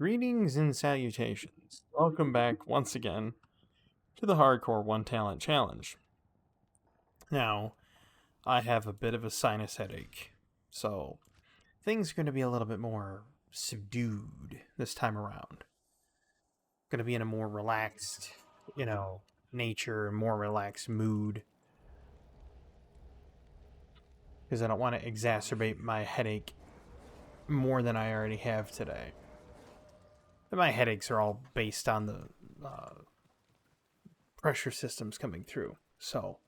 Greetings and salutations. Welcome back once again to the Hardcore One Talent Challenge. Now, I have a bit of a sinus headache, so things are going to be a little bit more subdued this time around. Going to be in a more relaxed, nature, more relaxed mood. Because I don't want to exacerbate my headache more than I already have today. My headaches are all based on the pressure systems coming through. So,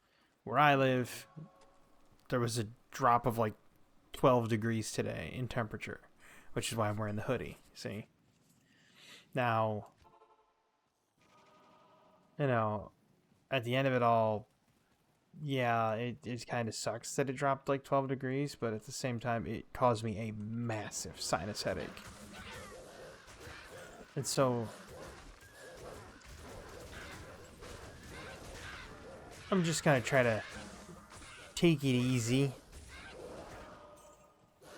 where I live, there was a drop of like 12 degrees today in temperature, which is why I'm wearing the hoodie, see? Now, at the end of it all, yeah, it kind of sucks that it dropped like 12 degrees, but at the same time, it caused me a massive sinus headache. And so, I'm just going to try to take it easy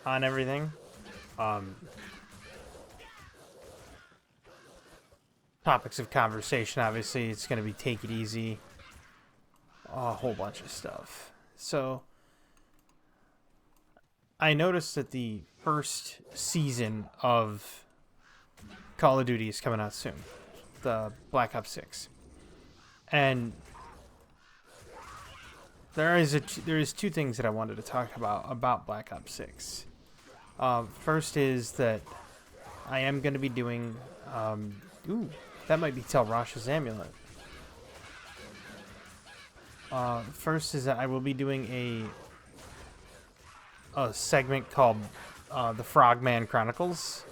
on everything. Topics of conversation, obviously, it's going to be take it easy. A whole bunch of stuff. So, I noticed that the first season of Call of Duty is coming out soon. The Black Ops 6. And there is two things that I wanted to talk about Black Ops 6. First is that I am going to be doing... that might be Tel Rosh's amulet. First is that I will be doing a segment called the Frogman Chronicles.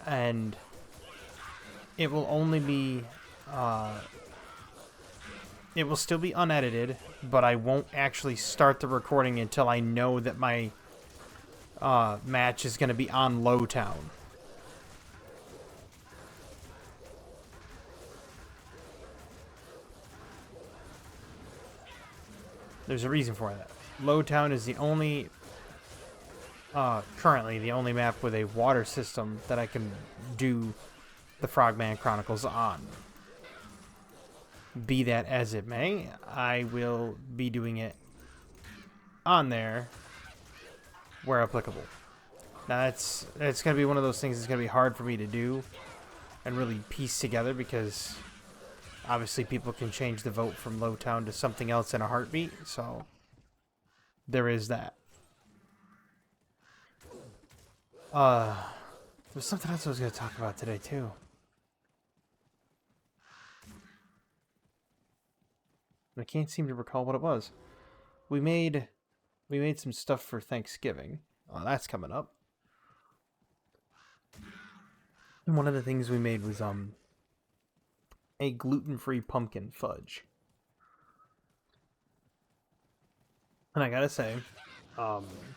And it will only be... it will still be unedited, but I won't actually start the recording until I know that my match is going to be on Lowtown. There's a reason for that. Lowtown is the only... currently the only map with a water system that I can do the Frogman Chronicles on. Be that as it may, I will be doing it on there where applicable. Now it's going to be one of those things that's going to be hard for me to do and really piece together because obviously people can change the vote from Lowtown to something else in a heartbeat, so there is that. There's something else I was going to talk about today, too. I can't seem to recall what it was. We made some stuff for Thanksgiving. Oh, that's coming up. And one of the things we made was, a gluten-free pumpkin fudge. And I gotta say,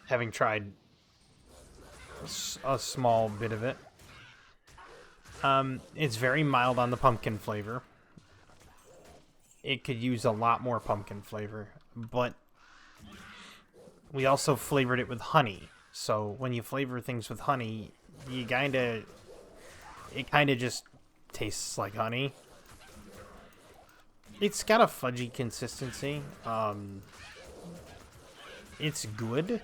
having tried a small bit of it. It's very mild on the pumpkin flavor. It could use a lot more pumpkin flavor, but we also flavored it with honey. So when you flavor things with honey, it kind of just tastes like honey. It's got a fudgy consistency. It's good.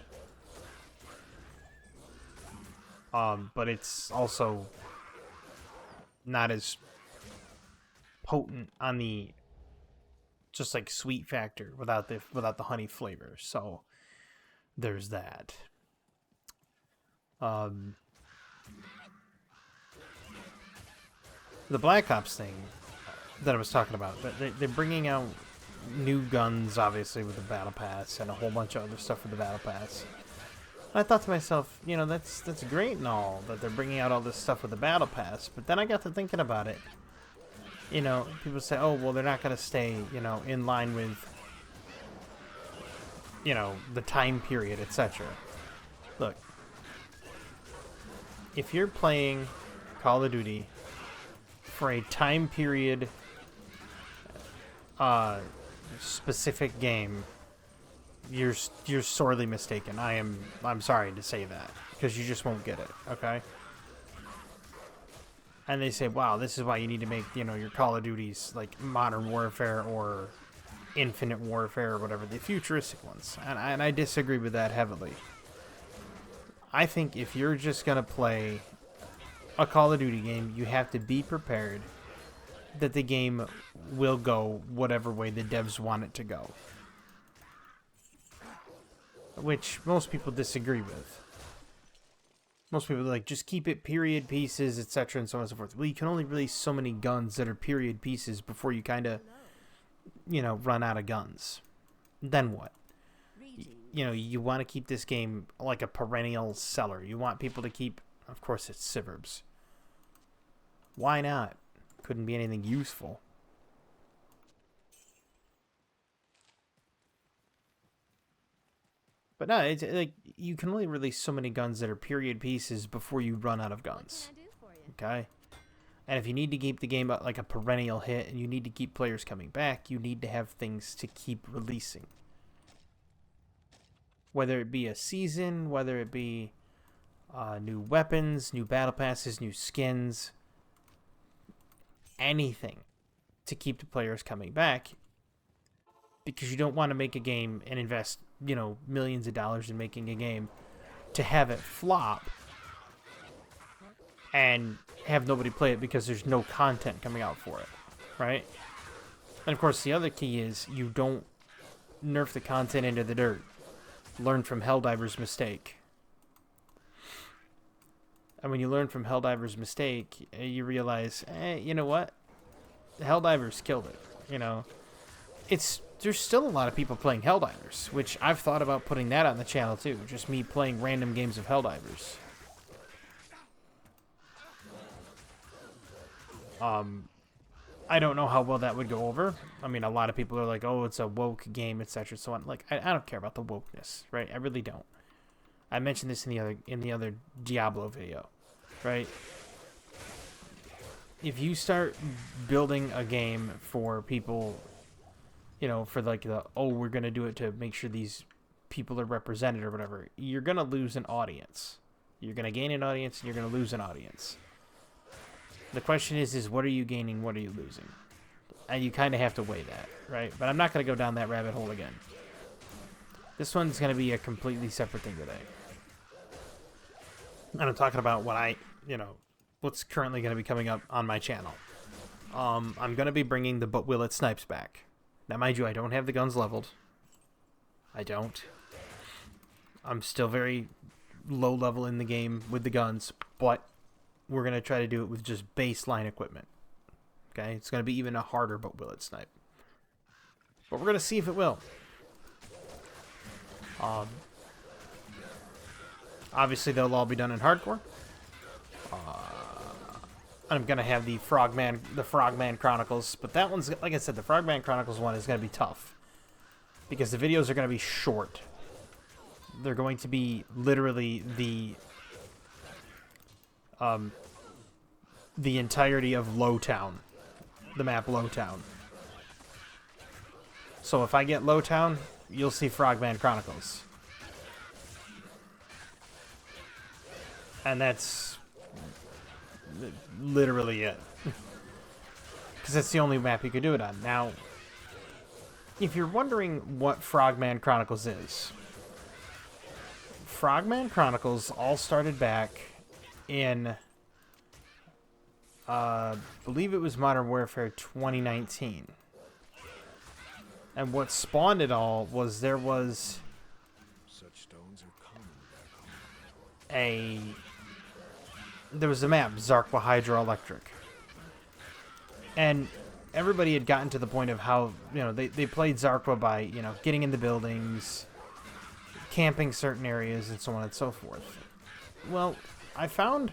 But it's also not as potent on the just like sweet factor without the honey flavor. So there's that. The Black Ops thing that I was talking about, they're bringing out new guns, obviously, with the Battle Pass and a whole bunch of other stuff with the Battle Pass. I thought to myself, that's great and all that they're bringing out all this stuff with the Battle Pass, but then I got to thinking about it. People say, oh, well, they're not going to stay, in line with, the time period, etc. Look, if you're playing Call of Duty for a time period specific game, you're sorely mistaken. I'm sorry to say that, because you just won't get it, okay? and they say, wow, this is why you need to make, you know, your Call of Duties like Modern Warfare or Infinite Warfare or whatever, the futuristic ones. And I disagree with that heavily. I think if you're just going to play a Call of Duty game, you have to be prepared that the game will go whatever way the devs want it to go. Which most people disagree with. Most people are like, just keep it period pieces, etc., and so on and so forth. Well, you can only release so many guns that are period pieces before you kind of, you know, run out of guns. Then what? You know, you want to keep this game like a perennial seller. You want people to keep, of course, it's Suburbs. Why not? Couldn't be anything useful. But no, it's like you can only release so many guns that are period pieces before you run out of guns. Okay? And if you need to keep the game like a perennial hit and you need to keep players coming back, you need to have things to keep releasing. Whether it be a season, whether it be new weapons, new battle passes, new skins, anything to keep the players coming back, because you don't want to make a game and invest, you know, millions of dollars in making a game to have it flop and have nobody play it because there's no content coming out for it, right? And of course the other key is you don't nerf the content into the dirt. Learn from Helldiver's mistake. And when you learn from Helldiver's mistake, you realize, you know what? Helldivers killed it. You know, there's still a lot of people playing Helldivers, which I've thought about putting that on the channel too. Just me playing random games of Helldivers. I don't know how well that would go over. I mean, a lot of people are like, oh, it's a woke game, etc. So on. Like, I don't care about the wokeness, right? I really don't. I mentioned this in the other Diablo video, right? If you start building a game for people, you know, for like we're gonna do it to make sure these people are represented or whatever, you're gonna lose an audience. You're gonna gain an audience and you're gonna lose an audience. The question is what are you gaining? What are you losing? And you kind of have to weigh that, right? But I'm not gonna go down that rabbit hole again. This one's gonna be a completely separate thing today. And I'm talking about what's currently going to be coming up on my channel. I'm going to be bringing the But Will It Snipes back. Now, mind you, I don't have the guns leveled. I don't. I'm still very low level in the game with the guns, but we're going to try to do it with just baseline equipment. Okay? It's going to be even a harder But Will It Snipe. But we're going to see if it will. Obviously, they'll all be done in hardcore. I'm gonna have the Frogman Chronicles, but that one's, like I said, the Frogman Chronicles one is gonna be tough because the videos are gonna be short. They're going to be literally the entirety of Lowtown, the map Lowtown. So if I get Lowtown, you'll see Frogman Chronicles. And that's literally it. Because that's the only map you could do it on. Now, if you're wondering what Frogman Chronicles is, Frogman Chronicles all started back in, believe it was Modern Warfare 2019. And what spawned it all was there was there was a map, Zarqwa Hydroelectric. And everybody had gotten to the point of how, you know, they played Zarqwa by, you know, getting in the buildings, camping certain areas, and so on and so forth. Well, I found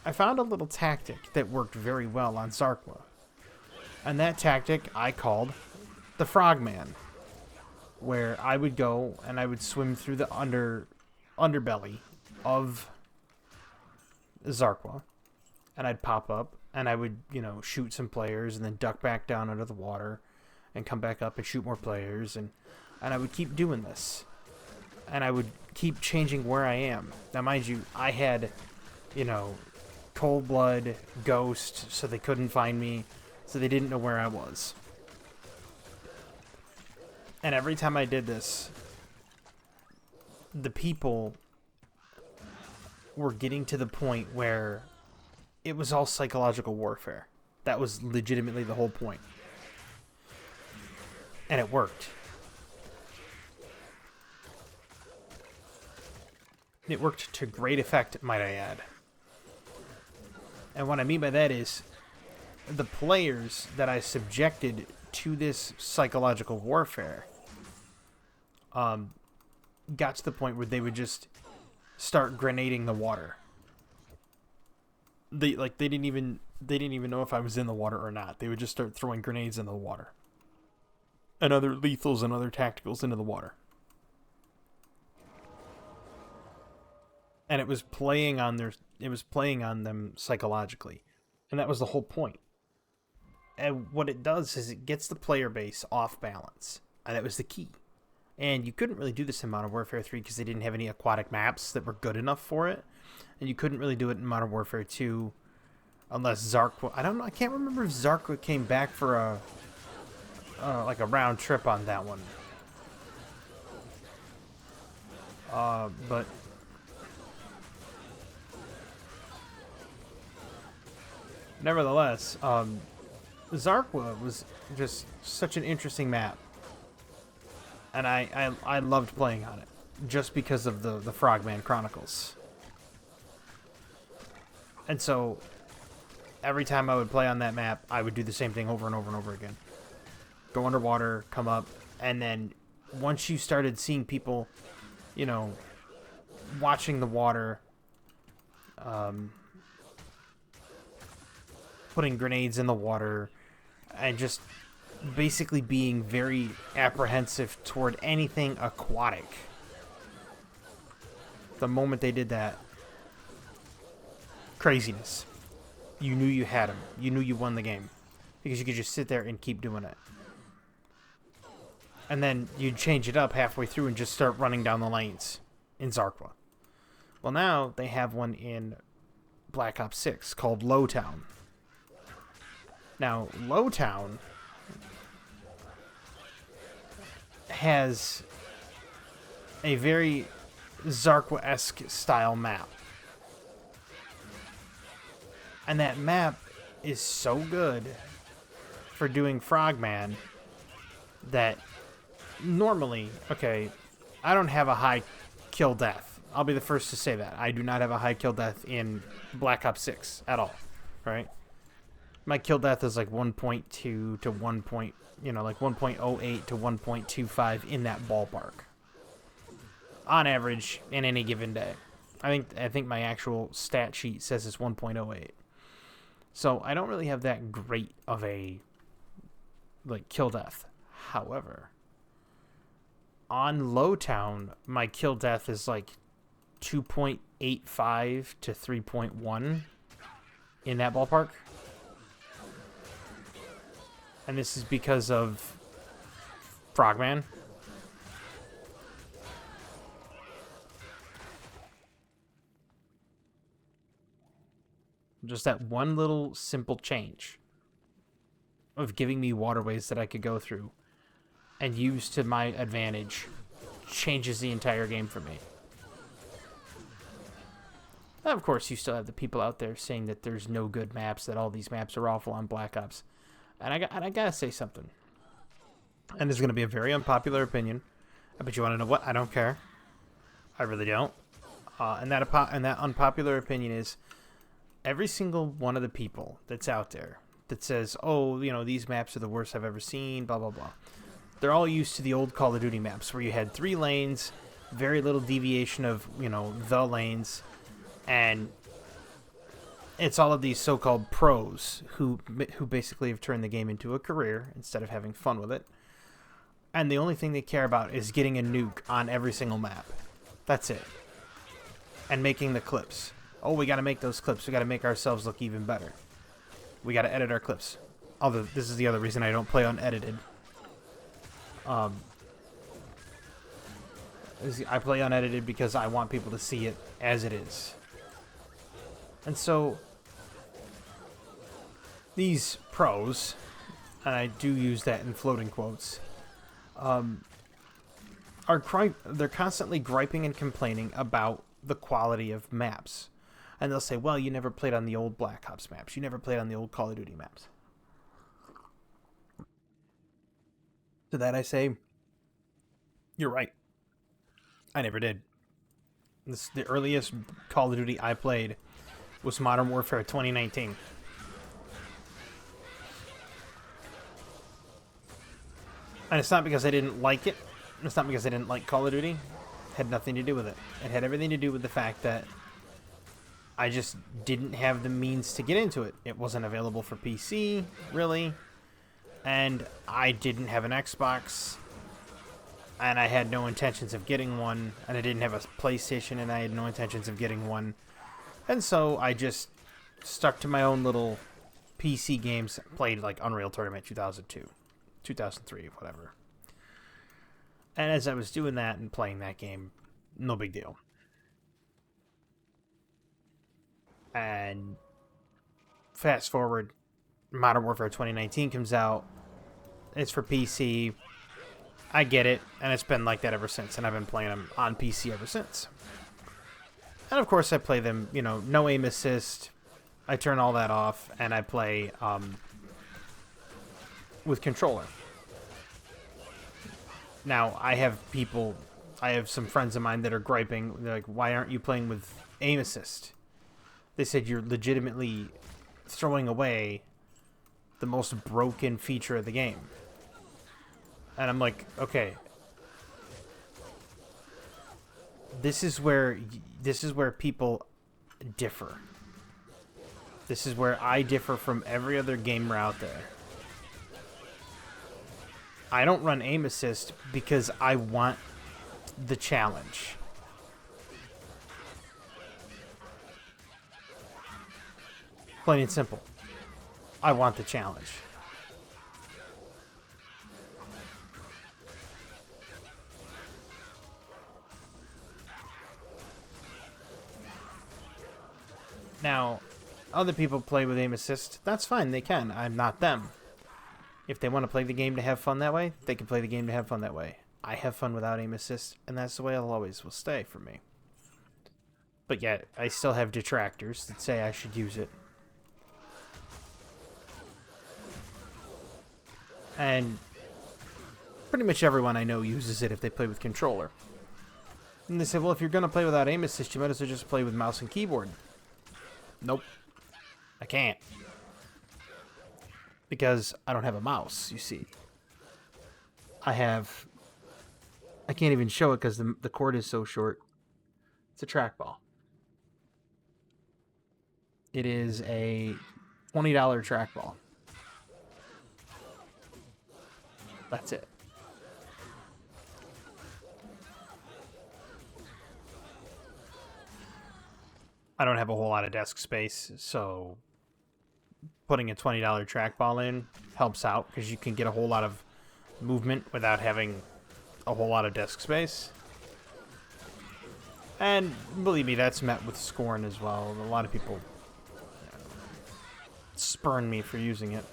a little tactic that worked very well on Zarqwa. And that tactic I called the Frogman, where I would go and I would swim through the underbelly of Zarqwa, and I'd pop up and I would, you know, shoot some players and then duck back down under the water and come back up and shoot more players, and I would keep doing this, and I would keep changing where I am. Now mind you, I had, you know, cold blood, ghost, so they couldn't find me, so they didn't know where I was. And every time I did this, the people were getting to the point where it was all psychological warfare. That was legitimately the whole point. And it worked. It worked to great effect, might I add. And what I mean by that is the players that I subjected to this psychological warfare got to the point where they would just start grenading the water. They didn't even know if I was in the water or not. They would just start throwing grenades into the water. And other lethals and other tacticals into the water. And it was playing on them psychologically. And that was the whole point. And what it does is it gets the player base off balance. And that was the key. And you couldn't really do this in Modern Warfare 3 because they didn't have any aquatic maps that were good enough for it. And you couldn't really do it in Modern Warfare 2 unless Zarqwa... I can't remember if Zarqwa came back for a round trip on that one. But... nevertheless, Zarqwa was just such an interesting map. And I loved playing on it. Just because of the Frogman Chronicles. And so, every time I would play on that map, I would do the same thing over and over and over again. Go underwater, come up, and then once you started seeing people, watching the water, putting grenades in the water, and just basically being very apprehensive toward anything aquatic. The moment they did that, craziness. You knew you had him. You knew you won the game. Because you could just sit there and keep doing it. And then you'd change it up halfway through and just start running down the lanes in Zarqwa. Well, now they have one in Black Ops 6 called Lowtown. Now, Lowtown has a very Zarqwa-esque style map. And that map is so good for doing Frogman that normally, okay, I don't have a high kill death. I'll be the first to say that. I do not have a high kill death in Black Ops 6 at all, right? My kill death is like 1.2 to 1.08 to 1.25 in that ballpark. On average, in any given day. I think my actual stat sheet says it's 1.08. So I don't really have that great of a kill death. However, on Lowtown, my kill death is like 2.85 to 3.1 in that ballpark. And this is because of Frogman. Just that one little simple change of giving me waterways that I could go through and use to my advantage changes the entire game for me. Now, of course, you still have the people out there saying that there's no good maps, that all these maps are awful on Black Ops. And I gotta say something. And this is going to be a very unpopular opinion. But you want to know what? I don't care. I really don't. And that unpopular opinion is every single one of the people that's out there that says, oh, these maps are the worst I've ever seen, blah, blah, blah. They're all used to the old Call of Duty maps where you had 3 lanes, very little deviation of, the lanes, and it's all of these so-called pros who basically have turned the game into a career instead of having fun with it. And the only thing they care about is getting a nuke on every single map. That's it. And making the clips. Oh, we got to make those clips. We got to make ourselves look even better. We got to edit our clips. Although this is the other reason I don't play unedited. I play unedited because I want people to see it as it is. And so these pros, and I do use that in floating quotes, they're constantly griping and complaining about the quality of maps. And they'll say, well, you never played on the old Black Ops maps. You never played on the old Call of Duty maps. To that I say, you're right. I never did. The earliest Call of Duty I played was Modern Warfare 2019. And it's not because I didn't like it. It's not because I didn't like Call of Duty. It had nothing to do with it. It had everything to do with the fact that I just didn't have the means to get into it. It wasn't available for PC, really. And I didn't have an Xbox. And I had no intentions of getting one. And I didn't have a PlayStation, and I had no intentions of getting one. And so I just stuck to my own little PC games. Played like Unreal Tournament 2002, 2003, whatever. And as I was doing that and playing that game, no big deal. And fast forward, Modern Warfare 2019 comes out. It's for PC. I get it, and it's been like that ever since, and I've been playing them on PC ever since. And of course I play them, no aim assist. I turn all that off, and I play with controller. Now, I have some friends of mine that are griping. They're like, why aren't you playing with aim assist? They said you're legitimately throwing away the most broken feature of the game. And I'm like, okay. This is where people differ. This is where I differ from every other gamer out there. I don't run aim assist because I want the challenge. Plain and simple. I want the challenge. Now, other people play with aim assist. That's fine, they can. I'm not them. If they want to play the game to have fun that way, they can play the game to have fun that way. I have fun without aim assist, and that's the way it'll always will stay for me. But yet, I still have detractors that say I should use it. And pretty much everyone I know uses it if they play with controller. And they say, well, if you're going to play without aim assist, you might as well just play with mouse and keyboard. Nope. I can't. Because I don't have a mouse, you see. I can't even show it because the cord is so short. It's a trackball. It is a $20 trackball. That's it. I don't have a whole lot of desk space, so putting a $20 trackball in helps out because you can get a whole lot of movement without having a whole lot of desk space. And believe me, that's met with scorn as well. A lot of people spurn me for using it.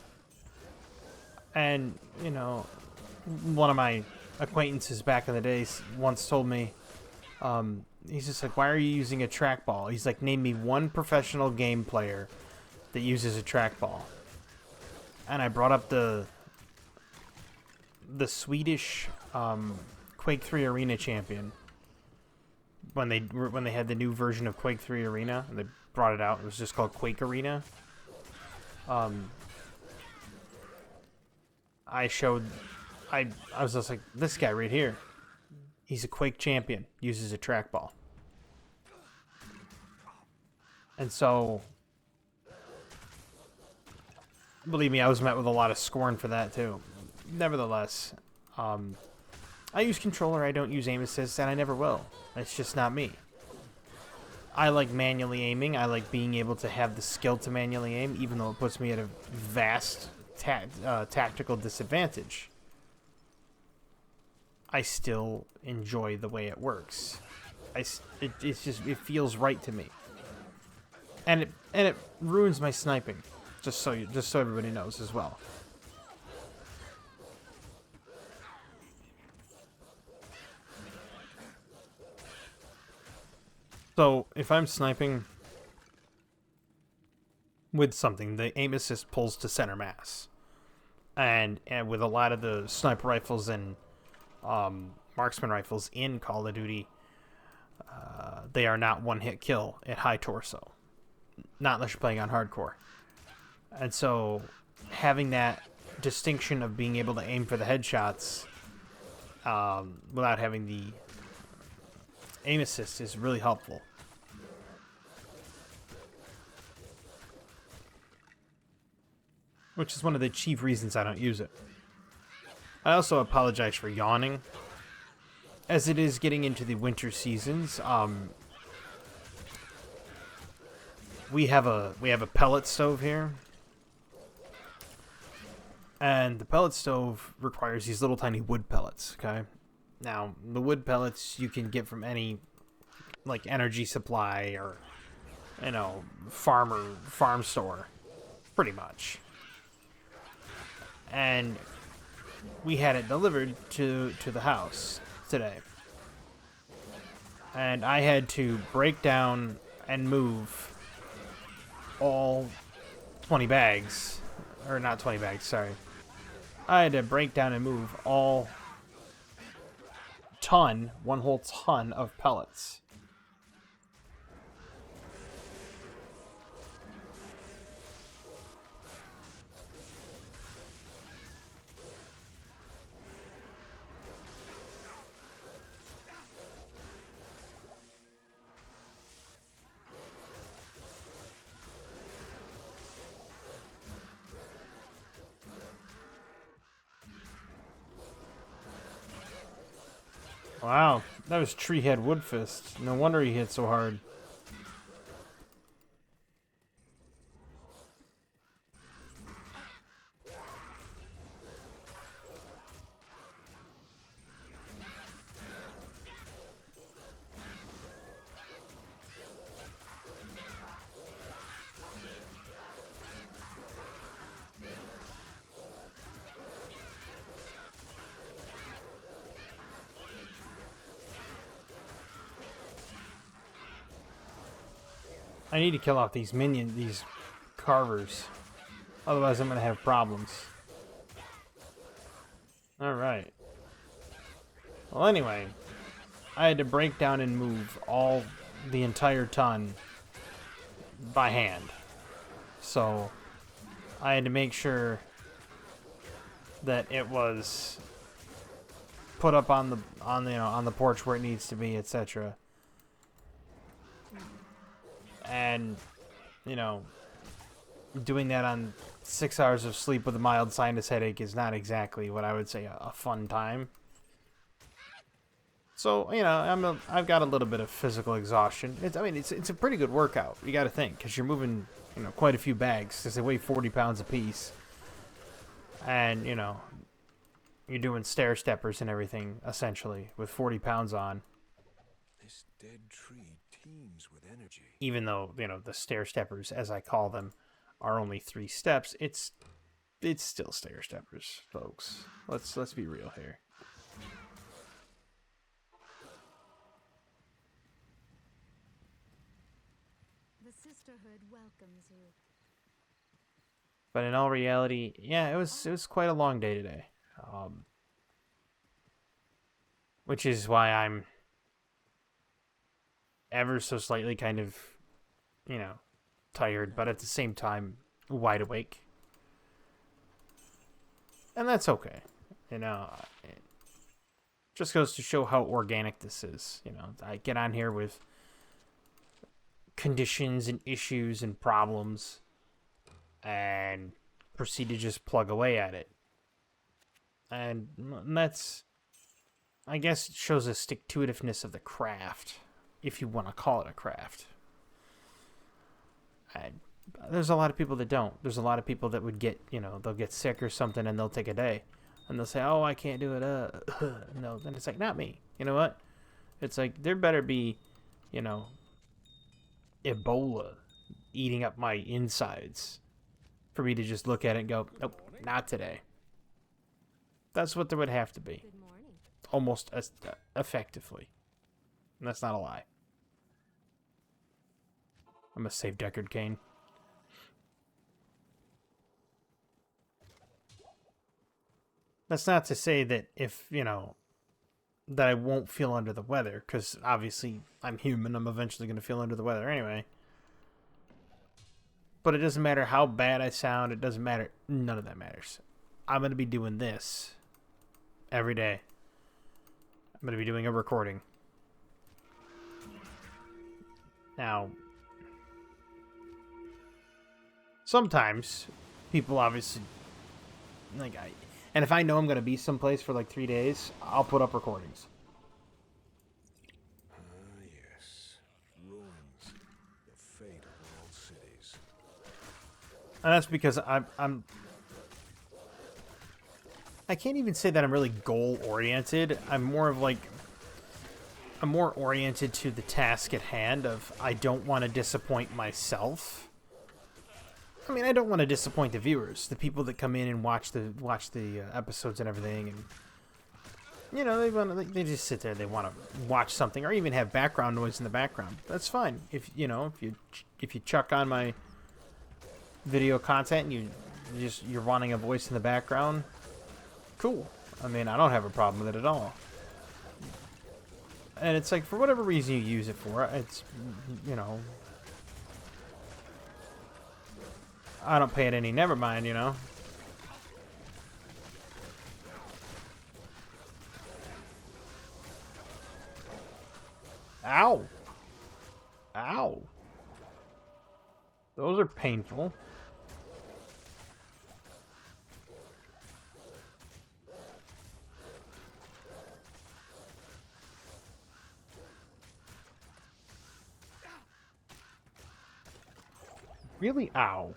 And, one of my acquaintances back in the days once told me, he's just like, why are you using a trackball? He's like, name me one professional game player that uses a trackball. And I brought up the Swedish Quake 3 Arena champion when they had the new version of Quake 3 Arena, and they brought it out. It was just called Quake Arena. I was just like, this guy right here, he's a Quake champion, uses a trackball. And so, believe me, I was met with a lot of scorn for that too. Nevertheless, I use controller, I don't use aim assist, and I never will. It's just not me. I like manually aiming. I like being able to have the skill to manually aim, even though it puts me at a vast tactical disadvantage. I still enjoy the way it works. It feels right to me. And it ruins my sniping. just so everybody knows as well. So if I'm sniping with something, the aim assist pulls to center mass, and with a lot of the sniper rifles and marksman rifles in Call of Duty, they are not one-hit kill at high torso, not unless you're playing on hardcore. And so having that distinction of being able to aim for the headshots without having the aim assist is really helpful. Which is one of the chief reasons I don't use it. I also apologize for yawning. As it is getting into the winter seasons, we have a pellet stove here. And the pellet stove requires these little tiny wood pellets, okay? Now, the wood pellets you can get from any, like, energy supply or, you know, farm store, pretty much. And we had it delivered to the house today. And I had to break down and move all 20 bags. Or not 20 bags, sorry. I had to break down and move all one whole ton of pellets. Wow, that was Treehead Woodfist. No wonder he hit so hard. I need to kill off these carvers. Otherwise I'm going to have problems. Alright. Well, anyway. I had to break down and move the entire ton by hand. So, I had to make sure that it was put up on the porch where it needs to be, etc. And, you know, doing that on 6 hours of sleep with a mild sinus headache is not exactly what I would say a fun time. So, you know, I've got a little bit of physical exhaustion. It's a pretty good workout. You got to think, because you're moving, you know, quite a few bags, because they weigh 40 pounds apiece. And, you know, you're doing stair steppers and everything, essentially, with 40 pounds on. This dead tree teems with energy. Even though, you know, the stair steppers, as I call them, are only 3 steps, it's still stair steppers, folks. Let's be real here. The sisterhood welcomes you. But in all reality, yeah, it was quite a long day today. Which is why I'm ever so slightly kind of, you know, tired, but at the same time wide awake. And that's okay. You know, it just goes to show how organic this is. You know, I get on here with conditions and issues and problems and proceed to just plug away at it. And that's, I guess, shows a stick-to-itiveness of the craft, if you want to call it a craft. There's a lot of people that don't. There's a lot of people that would get, you know, they'll get sick or something and they'll take a day. And they'll say, oh, I can't do it. No, then it's like, not me. You know what? It's like, there better be, you know, Ebola eating up my insides for me to just look at it and go, nope, not today. That's what there would have to be. Good morning. Almost as effectively. And that's not a lie. I'm gonna save Deckard Cain. That's not to say that if, you know, that I won't feel under the weather, because obviously I'm human, I'm eventually going to feel under the weather anyway. But it doesn't matter how bad I sound, it doesn't matter, none of that matters. I'm going to be doing this every day. I'm going to be doing a recording. Now, sometimes people obviously, and if I know I'm going to be someplace for like 3 days, I'll put up recordings. Ah, yes. Ruins. The fate of all cities. And that's because I can't even say that I'm really goal-oriented. I'm more oriented to the task at hand of I don't want to disappoint myself. I mean, I don't want to disappoint the viewers, the people that come in and watch the episodes and everything, and you know they just sit there, they want to watch something or even have background noise in the background. That's fine. If you chuck on my video content and you're wanting a voice in the background, cool. I mean, I don't have a problem with it at all. And it's like, for whatever reason you use it for, it's, you know, I don't pay it any, never mind, you know. Ow. Ow. Those are painful. Really? Ow.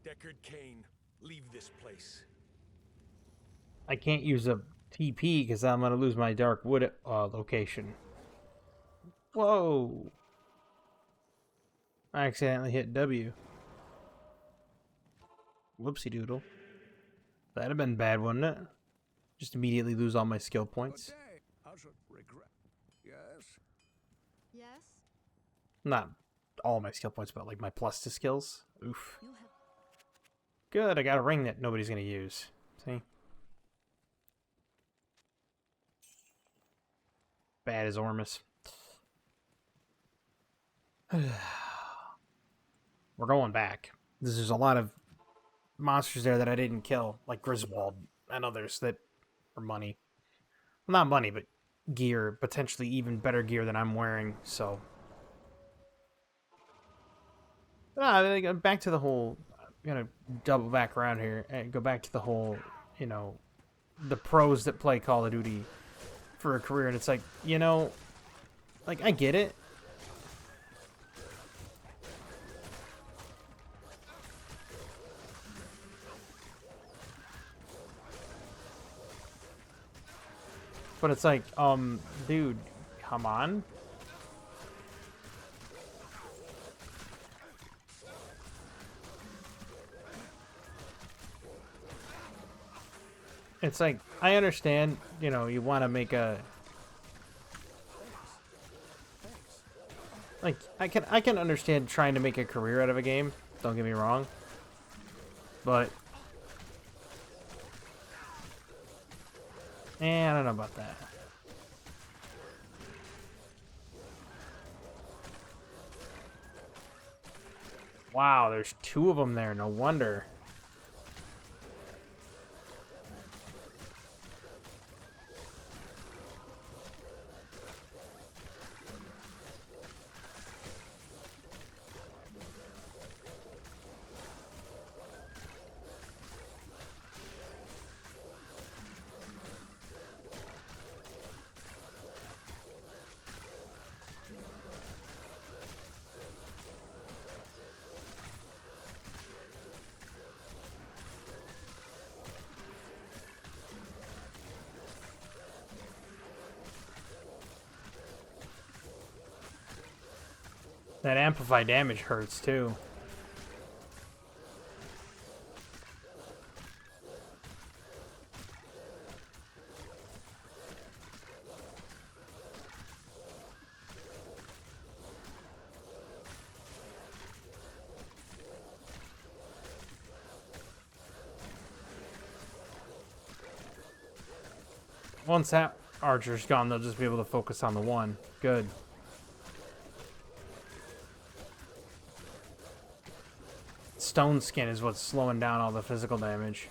Deckard Cain, leave this place. I can't use a TP because I'm going to lose my Dark Wood location. Whoa. I accidentally hit W. Whoopsie doodle. That'd have been bad, wouldn't it? Just immediately lose all my skill points. Good day. I should regret. Yes. Yes? Not all my skill points, but like my plus to skills. Oof. You'll have Good, I got a ring that nobody's going to use. See? Bad as Ormus. We're going back. There's a lot of monsters there that I didn't kill, like Griswold and others that are money. Well, not money, but gear. Potentially even better gear than I'm wearing, so... back to the whole... I'm gonna double back around here and go back to the whole, you know, the pros that play Call of Duty for a career, and it's like, you know, like, I get it. But it's like, dude, come on. It's like, I understand, you know, you want to make a... Like, I can understand trying to make a career out of a game. Don't get me wrong. But... I don't know about that. Wow, there's 2 of them there. No wonder. That amplify damage hurts too. Once that archer's gone, they'll just be able to focus on the one. Good. Stone skin is what's slowing down all the physical damage.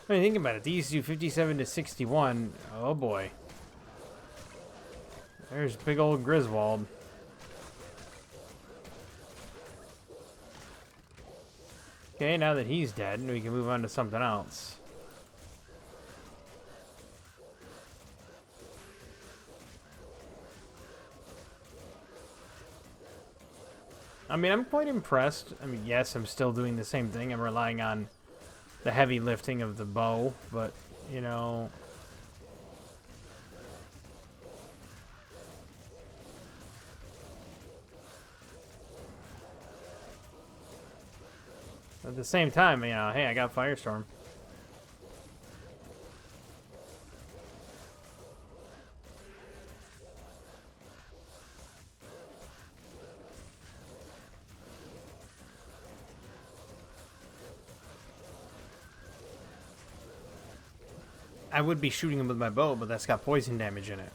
I mean, think about it. These do 57 to 61. Oh boy. There's big old Griswold. Okay, now that he's dead, we can move on to something else. I mean, I'm quite impressed. I mean, yes, I'm still doing the same thing. I'm relying on the heavy lifting of the bow, but, you know... At the same time, you know, hey, I got Firestorm. I would be shooting him with my bow, but that's got poison damage in it.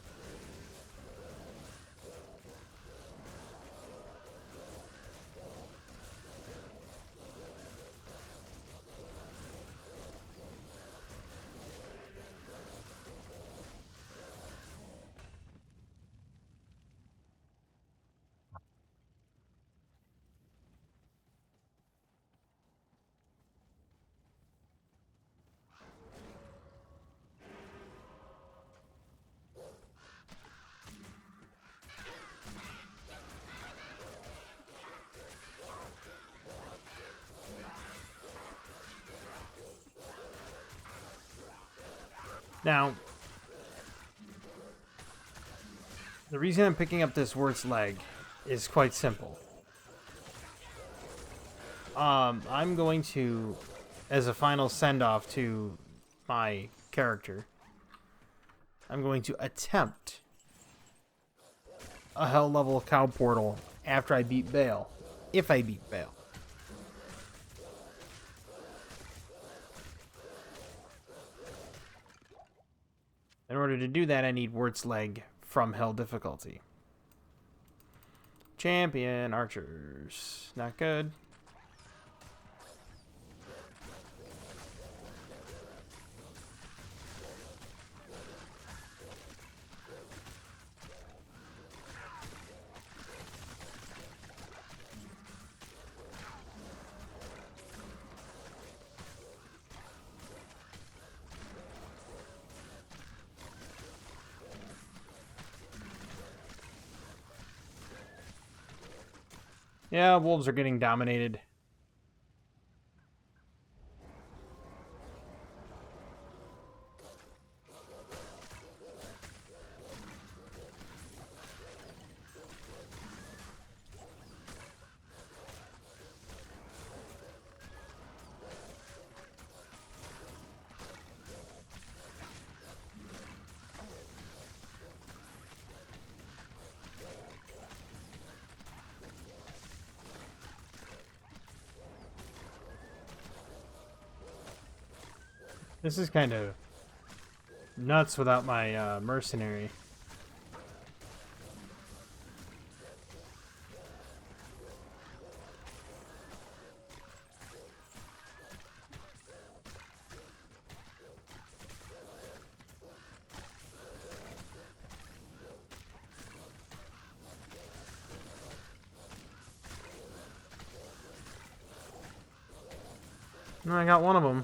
Now, the reason I'm picking up this Wirt's leg is quite simple. I'm going to, as a final send-off to my character, I'm going to attempt a hell level cow portal after I beat Bale, if I beat Bale. In order to do that, I need Wirt's leg from hell difficulty. Champion archers. Not good. Yeah, wolves are getting dominated. This is kind of nuts without my mercenary. No, I got one of them.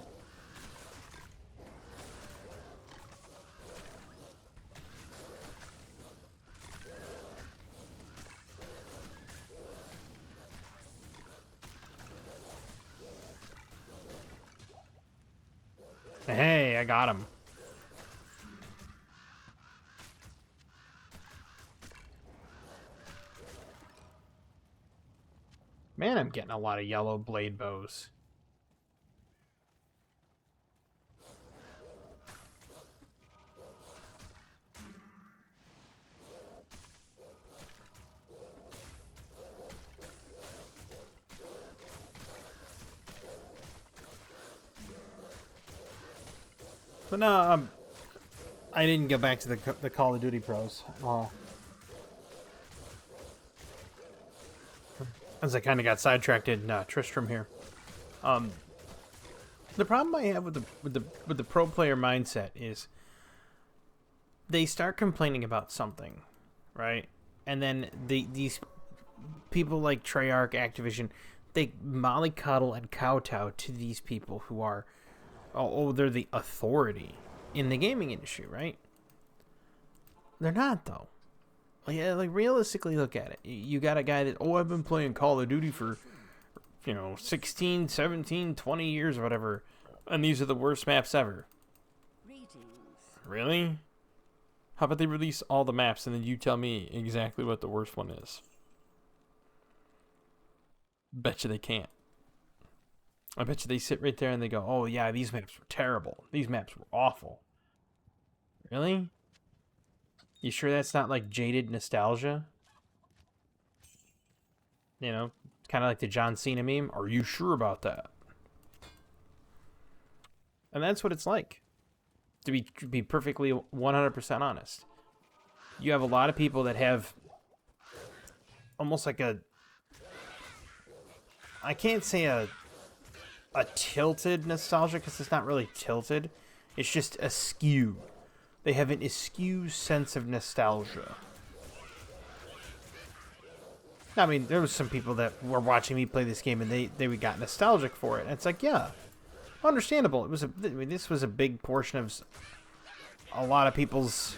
Hey, I got him. Man, I'm getting a lot of yellow blade bows. But no, I didn't go back to the Call of Duty pros. As I kind of got sidetracked in Tristram here. The problem I have with the pro player mindset is they start complaining about something, right? And then these people like Treyarch, Activision, they mollycoddle and kowtow to these people who are, they're the authority in the gaming industry, right? They're not, though. Like realistically, look at it. You got a guy that, I've been playing Call of Duty for, 16, 17, 20 years or whatever, and these are the worst maps ever. Greetings. Really? How about they release all the maps and then you tell me exactly what the worst one is? Bet you they can't. I bet you they sit right there and they go, oh yeah, these maps were terrible. These maps were awful. Really? You sure that's not like jaded nostalgia? Kind of like the John Cena meme. Are you sure about that? And that's what it's like. To be perfectly 100% honest. You have a lot of people that have almost like I can't say a tilted nostalgia because it's not really tilted. It's just askew. They have an askew sense of nostalgia. I mean, there was some people that were watching me play this game and they got nostalgic for it. And it's like, yeah, understandable. This was a big portion of a lot of people's,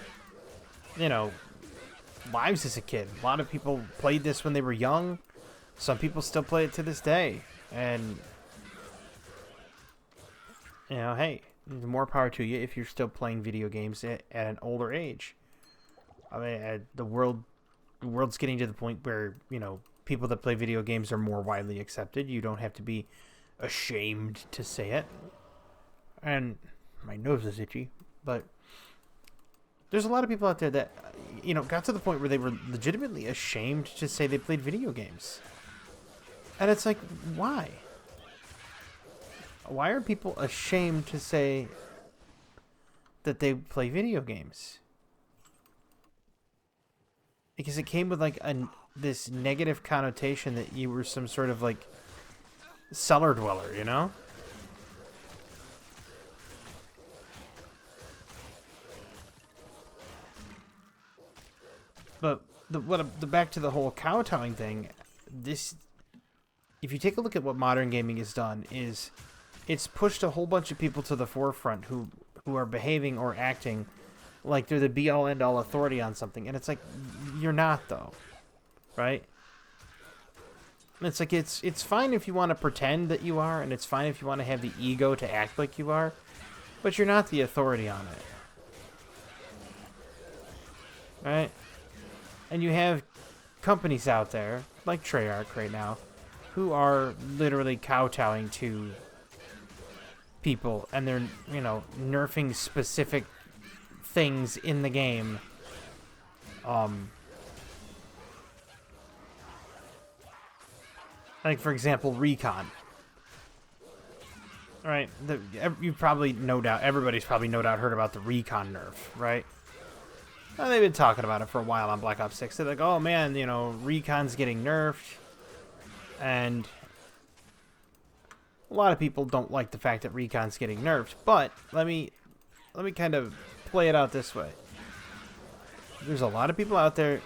lives as a kid. A lot of people played this when they were young. Some people still play it to this day. And, hey, more power to you if you're still playing video games at an older age. I mean, the world's getting to the point where, people that play video games are more widely accepted. You don't have to be ashamed to say it. And my nose is itchy, but there's a lot of people out there that, got to the point where they were legitimately ashamed to say they played video games. And it's like, why? Why are people ashamed to say that they play video games? Because it came with like this negative connotation that you were some sort of like cellar dweller, But the back to the whole kowtowing thing, if you take a look at what modern gaming has done, is it's pushed a whole bunch of people to the forefront who are behaving or acting like they're the be-all end-all authority on something, and it's like, you're not, though, right? It's like, it's fine if you want to pretend that you are, and it's fine if you want to have the ego to act like you are, but you're not the authority on it, right? And you have companies out there, like Treyarch right now, who are literally kowtowing to people, and they're, nerfing specific things in the game. Like, for example, recon. Right? You've probably, everybody's probably no doubt heard about the recon nerf, right? Well, they've been talking about it for a while on Black Ops 6. They're like, oh man, recon's getting nerfed. And a lot of people don't like the fact that recon's getting nerfed, but let me kind of play it out this way. There's a lot of people out there.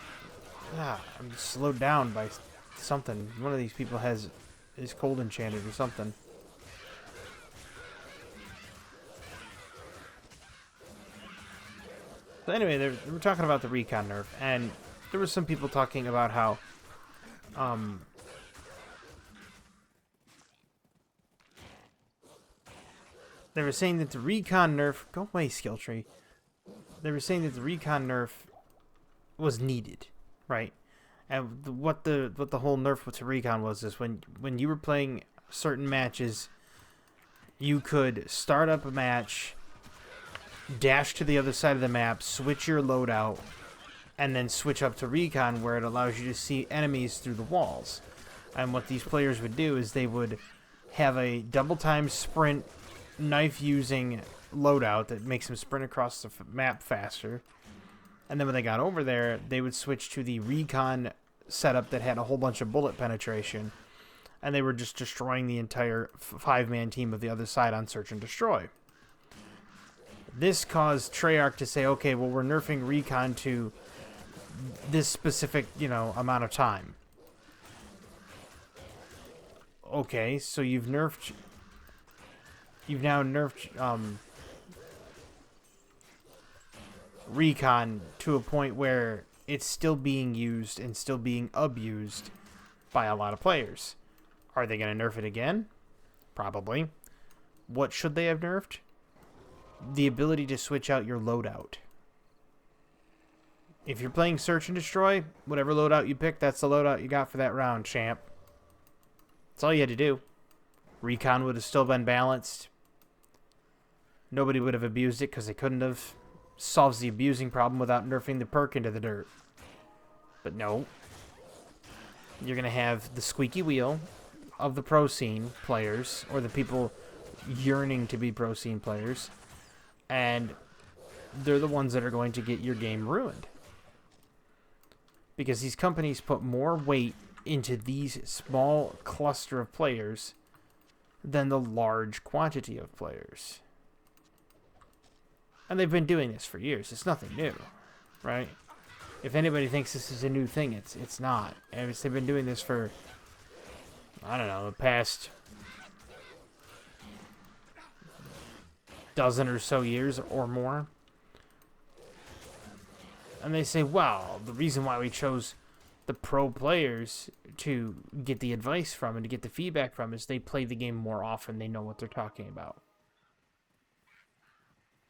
I'm slowed down by something. One of these people is cold enchanted or something. So anyway, we're talking about the recon nerf, and there was some people talking about how they were saying that the recon nerf... Go away, skill tree. They were saying that the recon nerf was needed, right? And what the whole nerf to recon was is when you were playing certain matches, you could start up a match, dash to the other side of the map, switch your loadout, and then switch up to recon where it allows you to see enemies through the walls. And what these players would do is they would have a double time sprint knife using loadout that makes them sprint across the map faster. And then when they got over there, they would switch to the recon setup that had a whole bunch of bullet penetration. And they were just destroying the entire 5-man team of the other side on search and destroy. This caused Treyarch to say, okay, well, we're nerfing recon to this specific, amount of time. Okay, so you've now nerfed recon to a point where it's still being used and still being abused by a lot of players. Are they going to nerf it again? Probably. What should they have nerfed? The ability to switch out your loadout. If you're playing Search and Destroy, whatever loadout you pick, that's the loadout you got for that round, champ. That's all you had to do. Recon would have still been balanced. Nobody would have abused it because they couldn't have. Solves the abusing problem without nerfing the perk into the dirt. But no. You're going to have the squeaky wheel of the pro scene players, or the people yearning to be pro scene players, and they're the ones that are going to get your game ruined. Because these companies put more weight into these small cluster of players than the large quantity of players. And they've been doing this for years. It's nothing new, right? If anybody thinks this is a new thing, it's not. And they've been doing this for, I don't know, the past dozen or so years or more. And they say, well, the reason why we chose the pro players to get the advice from and to get the feedback from is they play the game more often. They know what they're talking about.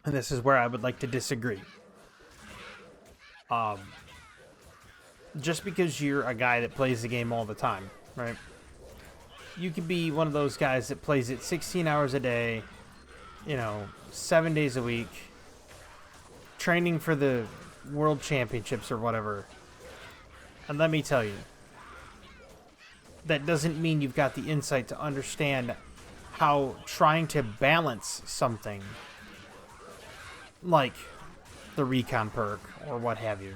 And this is where I would like to disagree. Just because you're a guy that plays the game all the time, right? You could be one of those guys that plays it 16 hours a day, 7 days a week, training for the World Championships or whatever. And let me tell you, that doesn't mean you've got the insight to understand how trying to balance something like the recon perk or what have you,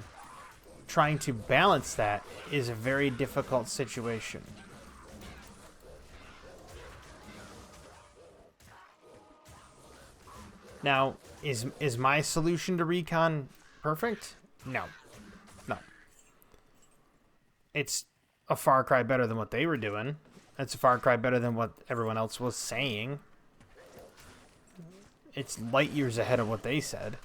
trying to balance that is a very difficult situation. Now, is my solution to recon perfect? No. It's a far cry better than what they were doing. It's a far cry better than what everyone else was saying. It's light years ahead of what they said.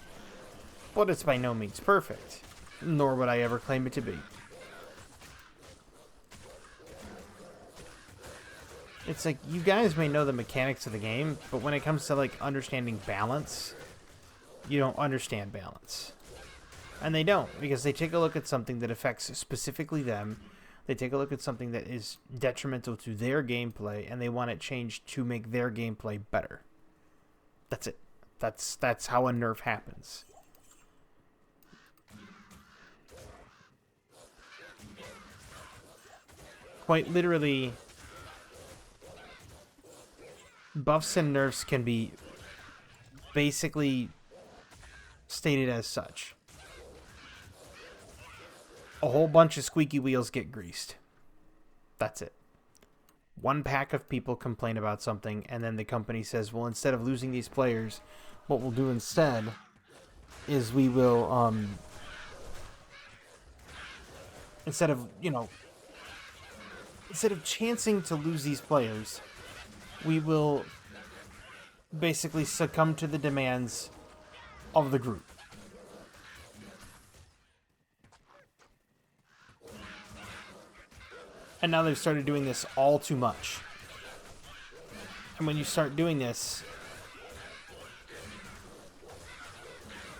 But it's by no means perfect. Nor would I ever claim it to be. It's like, you guys may know the mechanics of the game, but when it comes to, understanding balance, you don't understand balance. And they don't, because they take a look at something that affects specifically them. They take a look at something that is detrimental to their gameplay, and they want it changed to make their gameplay better. That's it. That's how a nerf happens. Quite literally, buffs and nerfs can be basically stated as such. A whole bunch of squeaky wheels get greased. That's it. One pack of people complain about something, and then the company says, well, instead of losing these players, what we'll do instead is we will, instead of chancing to lose these players, we will basically succumb to the demands of the group. And now they've started doing this all too much. And when you start doing this,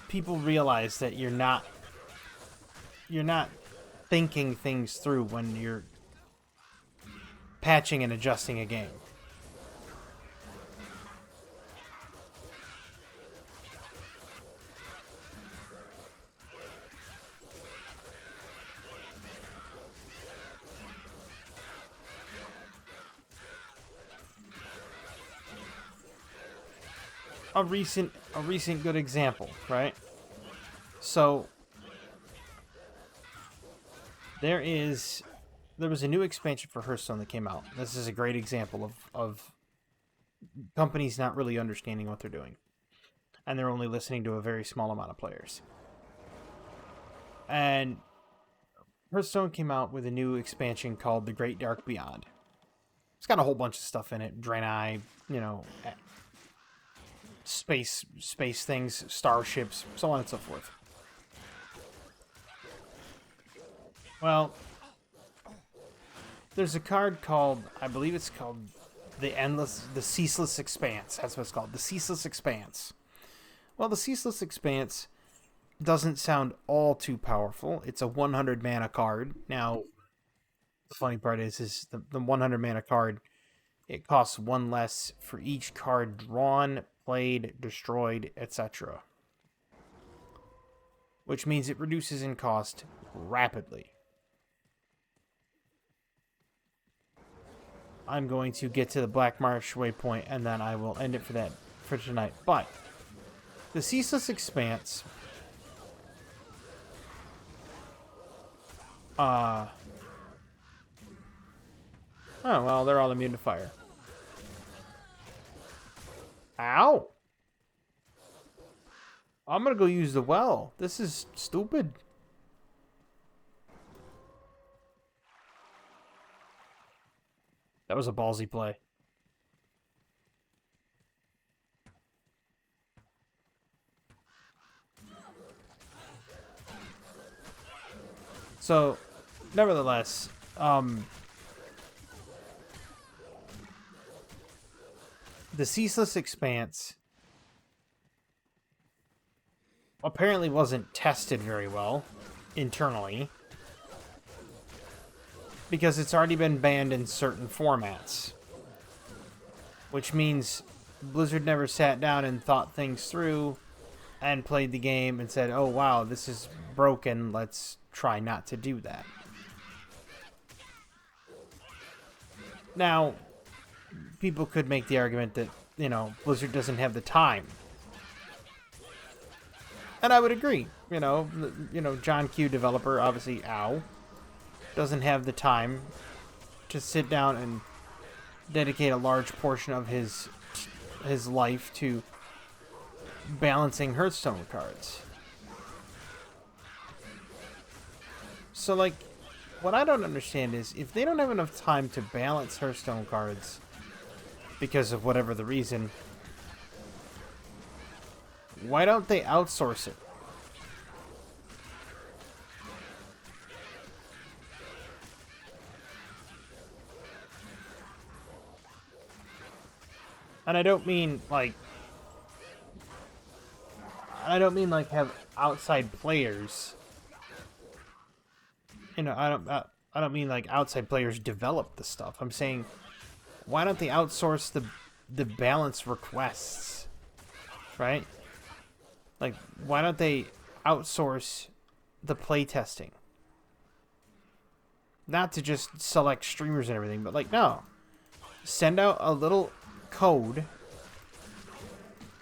people realize that you're not thinking things through when you're patching and adjusting a game. A recent good example, right? So there was a new expansion for Hearthstone that came out. This is a great example of companies not really understanding what they're doing. And they're only listening to a very small amount of players. And Hearthstone came out with a new expansion called The Great Dark Beyond. It's got a whole bunch of stuff in it. Draenei, space things, starships, so on and so forth. Well, there's a card called, I believe it's called the Ceaseless Expanse. That's what it's called, the Ceaseless Expanse. Well, the Ceaseless Expanse doesn't sound all too powerful. It's a 100 mana card. Now, the funny part is the 100 mana card, it costs one less for each card drawn, played, destroyed, etc. Which means it reduces in cost rapidly. I'm going to get to the Black Marsh waypoint and then I will end it for tonight. But the Ceaseless Expanse oh well, they're all immune to fire. Ow! I'm gonna go use the well. This is stupid. That was a ballsy play. So, nevertheless, the Ceaseless Expanse apparently wasn't tested very well internally because it's already been banned in certain formats, which means Blizzard never sat down and thought things through and played the game and said, oh wow, this is broken, let's try not to do that. Now, people could make the argument that, Blizzard doesn't have the time. And I would agree. John Q, developer, obviously, doesn't have the time to sit down and dedicate a large portion of his life to balancing Hearthstone cards. So, what I don't understand is, if they don't have enough time to balance Hearthstone cards because of whatever the reason, why don't they outsource it? And I don't mean have outside players. I don't mean outside players develop the stuff. I'm saying, why don't they outsource the balance requests, right? Why don't they outsource the playtesting? Not to just select streamers and everything, but no. Send out a little code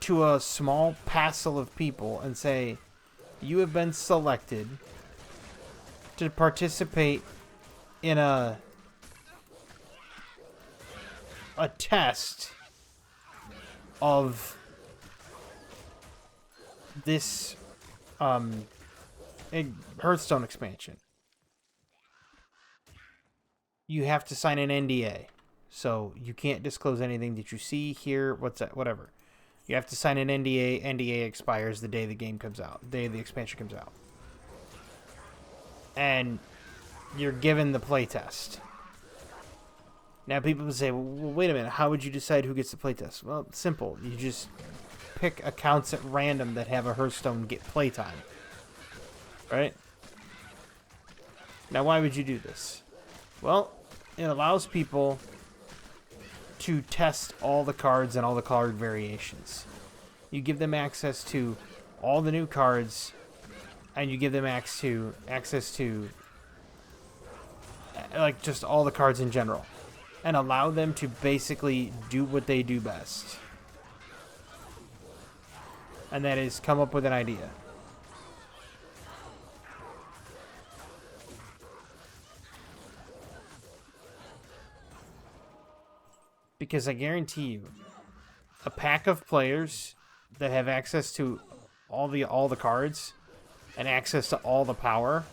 to a small passel of people and say, you have been selected to participate in a test of this Hearthstone expansion. You have to sign an NDA, so you can't disclose anything that you see, hear, whatever. You have to sign an NDA. NDA expires the day the game comes out, the day the expansion comes out. And you're given the playtest. Now people would say, well, wait a minute, how would you decide who gets the playtest? Well, it's simple. You just pick accounts at random that have a Hearthstone get playtime. Right? Now, why would you do this? Well, it allows people to test all the cards and all the card variations. You give them access to all the new cards, and you give them access to like just all the cards in general, and allow them to basically do what they do best, and that is come up with an idea. Because I guarantee you, a pack of players that have access to all the cards and access to all the power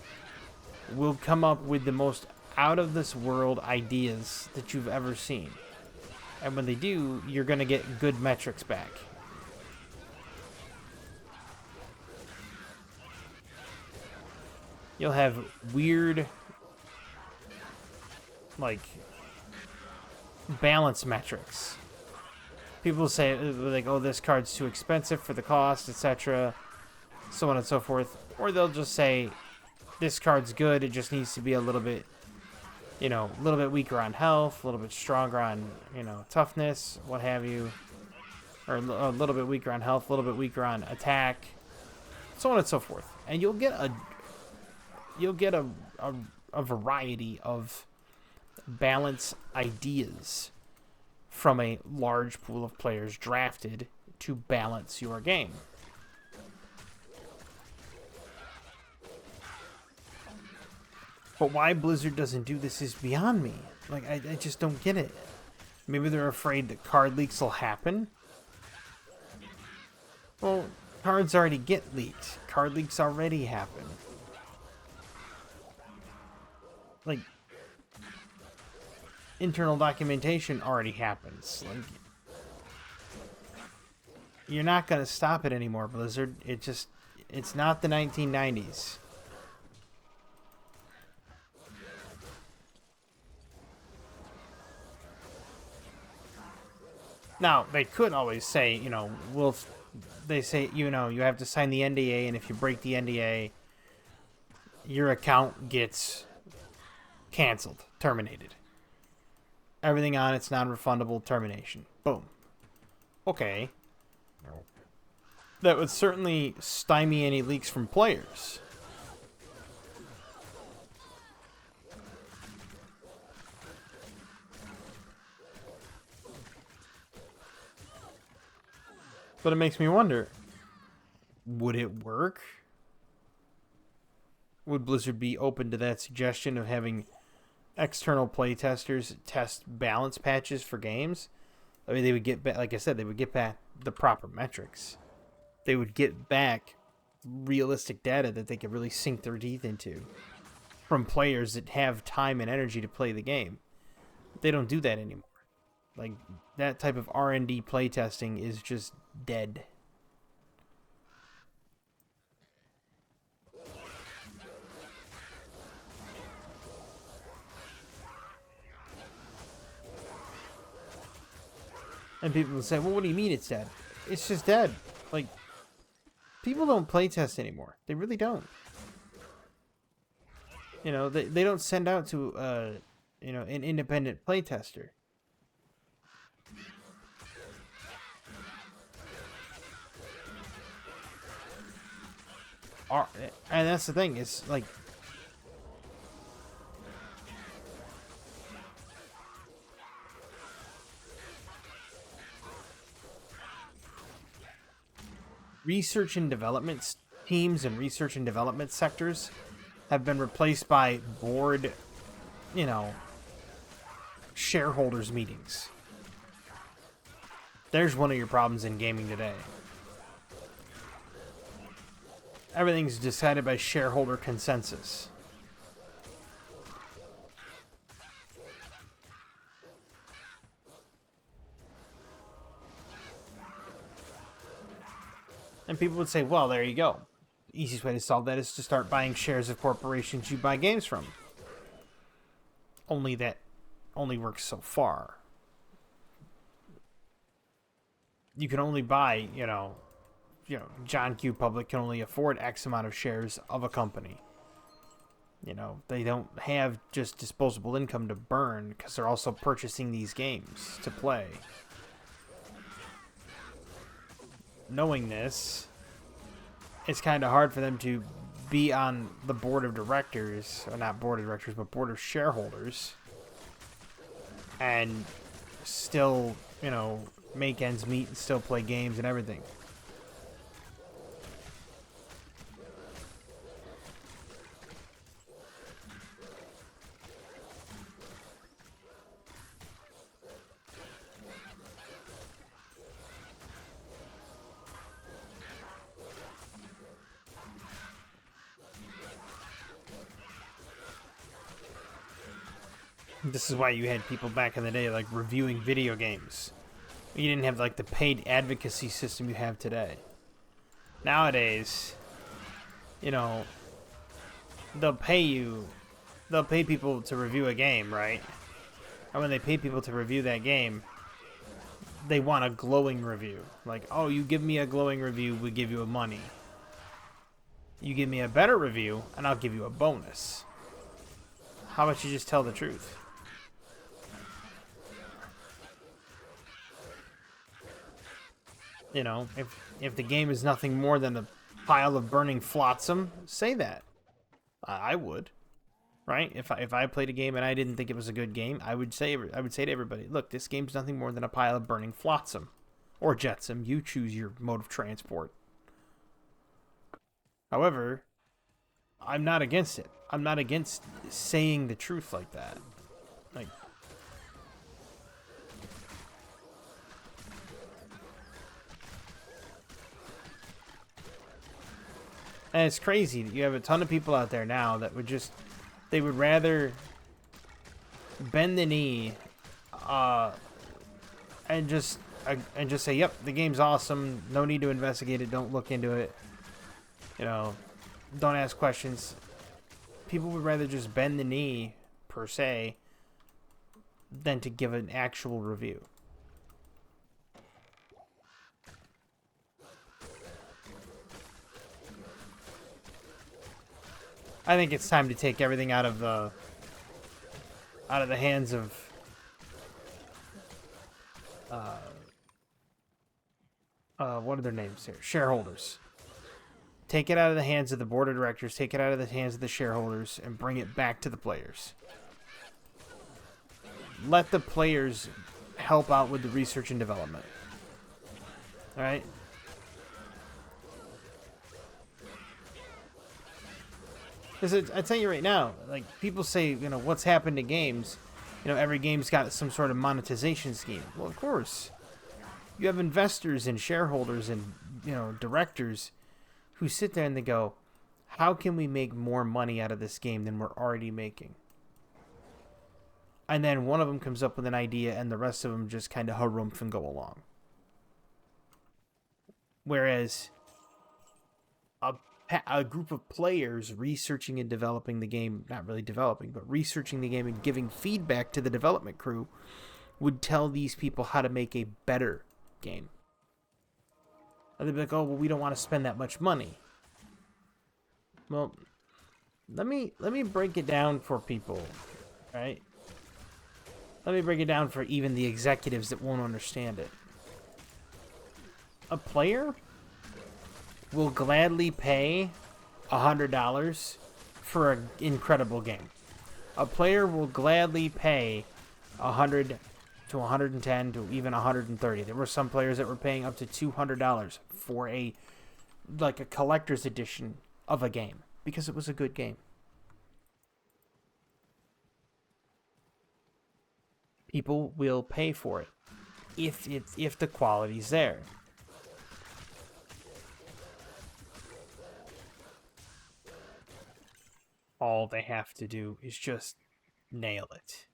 will come up with the most out of this world ideas that you've ever seen. And when they do, you're going to get good metrics back. You'll have weird, like, balance metrics. People say, like, oh, this card's too expensive for the cost, etc., so on and so forth. Or they'll just say, this card's good, it just needs to be a little bit, a little bit weaker on health, a little bit stronger on, toughness, what have you. Or a little bit weaker on health, a little bit weaker on attack, so on and so forth. And you'll get a variety of balance ideas from a large pool of players drafted to balance your game. But why Blizzard doesn't do this is beyond me. Like, I just don't get it. Maybe they're afraid that card leaks will happen. Well, cards already get leaked. Card leaks already happen. Like, internal documentation already happens. Like, you're not going to stop it anymore, Blizzard. It's not the 1990s. Now, they could always say, they say, you have to sign the NDA, and if you break the NDA, your account gets canceled, terminated. Everything on it's non-refundable, termination. Boom. Okay. That would certainly stymie any leaks from players. But it makes me wonder, would it work? Would Blizzard be open to that suggestion of having external playtesters test balance patches for games? I mean, they would get back, like I said, they would get back the proper metrics. They would get back realistic data that they could really sink their teeth into from players that have time and energy to play the game. They don't do that anymore. Like, that type of R&D playtesting is just dead. And people will say, well, what do you mean it's dead? It's just dead. Like, people don't playtest anymore. They really don't. They don't send out to, an independent playtester. And that's the thing, is like, research and development teams and research and development sectors have been replaced by board, shareholders meetings. There's one of your problems in gaming today. Everything's decided by shareholder consensus. And people would say, well, there you go. The easiest way to solve that is to start buying shares of corporations you buy games from. Only that only works so far. you can only buy, John Q. Public can only afford X amount of shares of a company. They don't have just disposable income to burn because they're also purchasing these games to play. Knowing this, it's kind of hard for them to be on the board of directors, or not board of directors, but board of shareholders, and still, make ends meet and still play games and everything. This is why you had people back in the day like reviewing video games. You didn't have like the paid advocacy system you have today. Nowadays, they'll pay people to review a game, right? And when they pay people to review that game, they want a glowing review. Like, oh, you give me a glowing review, we give you money. You give me a better review, and I'll give you a bonus. How about you just tell the truth? If the game is nothing more than a pile of burning flotsam, say that. I would, right? If I played a game and I didn't think it was a good game, I would say to everybody, look, this game's nothing more than a pile of burning flotsam, or jetsam. You choose your mode of transport. However, I'm not against it. I'm not against saying the truth like that. Like, and it's crazy that you have a ton of people out there now that they would rather bend the knee, and just say, yep, the game's awesome. No need to investigate it. Don't look into it. Don't ask questions. People would rather just bend the knee, per se, than to give an actual review. I think it's time to take everything out of the hands of what are their names here? Shareholders. Take it out of the hands of the board of directors, take it out of the hands of the shareholders, and bring it back to the players. Let the players help out with the research and development. Alright? Because I tell you right now, like, people say, what's happened to games? Every game's got some sort of monetization scheme. Well, of course. You have investors and shareholders and, directors who sit there and they go, how can we make more money out of this game than we're already making? And then one of them comes up with an idea and the rest of them just kind of harumph and go along. Whereas a group of players researching and developing the game, not really developing, but researching the game and giving feedback to the development crew would tell these people how to make a better game. And they'd be like, oh, well, we don't want to spend that much money. Well, let me break it down for people, right? Let me break it down for even the executives that won't understand it. A player will gladly pay $100 for an incredible game. A player will gladly pay 100 to 110 to even 130. There were some players that were paying up to $200 for a collector's edition of a game because it was a good game. People will pay for it if the quality's there. All they have to do is just nail it.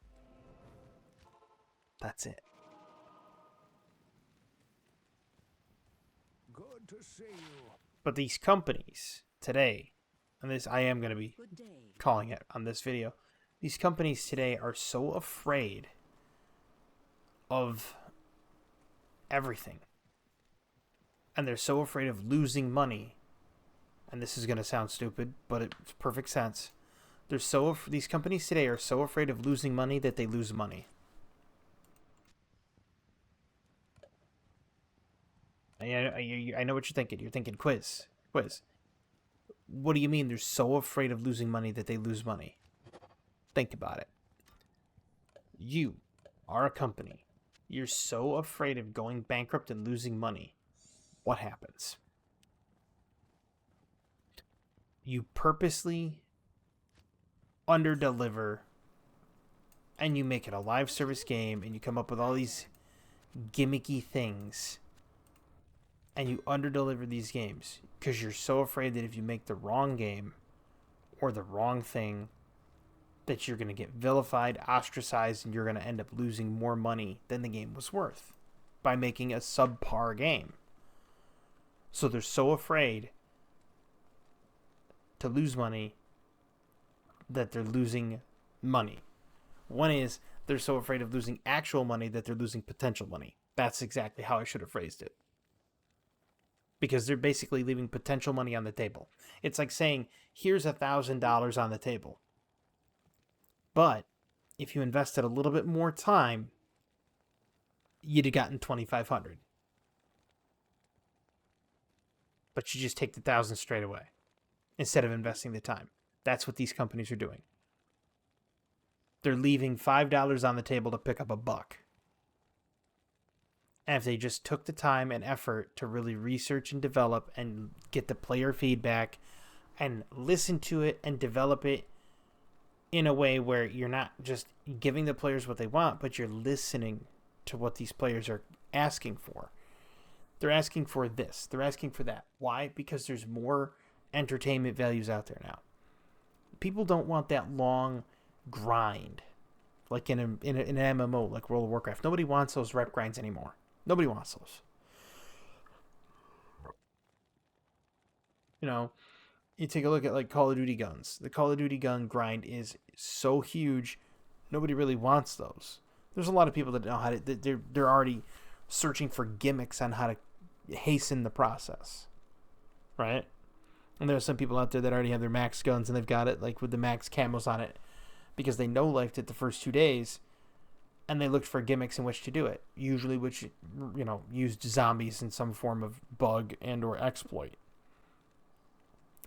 That's it. Good to see you. But these companies today, and this I am going to be calling it on this video, these companies today are so afraid of everything. and they're so afraid of losing money, and this is going to sound stupid, but it's perfect sense. These companies today are so afraid of losing money that they lose money. I know what you're thinking. You're thinking quiz. What do you mean they're so afraid of losing money that they lose money? Think about it. You are a company. You're so afraid of going bankrupt and losing money. What happens? You purposely underdeliver, and you make it a live service game, and you come up with all these gimmicky things, and you underdeliver these games because you're so afraid that if you make the wrong game or the wrong thing, that you're going to get vilified, ostracized, and you're going to end up losing more money than the game was worth by making a subpar game. So they're so afraid to lose money that they're losing money. One is they're so afraid of losing actual money that they're losing potential money. That's exactly how I should have phrased it. Because they're basically leaving potential money on the table. It's like saying, here's $1,000 on the table. But if you invested a little bit more time, you'd have gotten $2,500. But you just take the 1,000 straight away instead of investing the time. That's what these companies are doing. They're leaving $5 on the table to pick up $1. And if they just took the time and effort to really research and develop and get the player feedback and listen to it and develop it in a way where you're not just giving the players what they want, but you're listening to what these players are asking for. They're asking for this. They're asking for that. Why? Because there's more entertainment values out there now. People don't want that long grind like in an MMO like World of Warcraft. Nobody wants those rep grinds anymore. Nobody wants those. You know, you take a look at like Call of Duty guns. The Call of Duty gun grind is so huge, nobody really wants those. There's a lot of people that know how to. They're already searching for gimmicks on how to hasten the process, right? And there's some people out there that already have their max guns and they've got it like with the max camos on it because they no-lifed it the first 2 days, and they looked for gimmicks in which to do it. Usually, which used zombies in some form of bug and or exploit.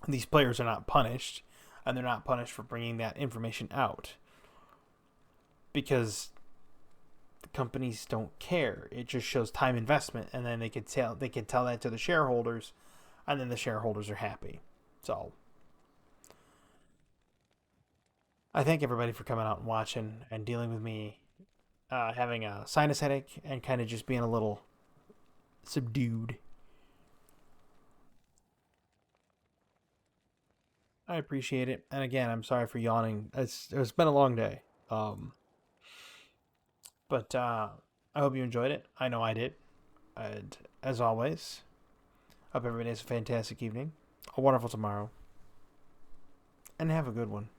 These players are not punished, and they're not punished for bringing that information out because the companies don't care. It just shows time investment, and then they could tell that to the shareholders, and then the shareholders are happy. So I thank everybody for coming out and watching and dealing with me having a sinus headache and kind of just being a little subdued. I appreciate it. And again, I'm sorry for yawning. It's been a long day. But I hope you enjoyed it. I know I did. And as always, hope everybody has a fantastic evening, a wonderful tomorrow, and have a good one.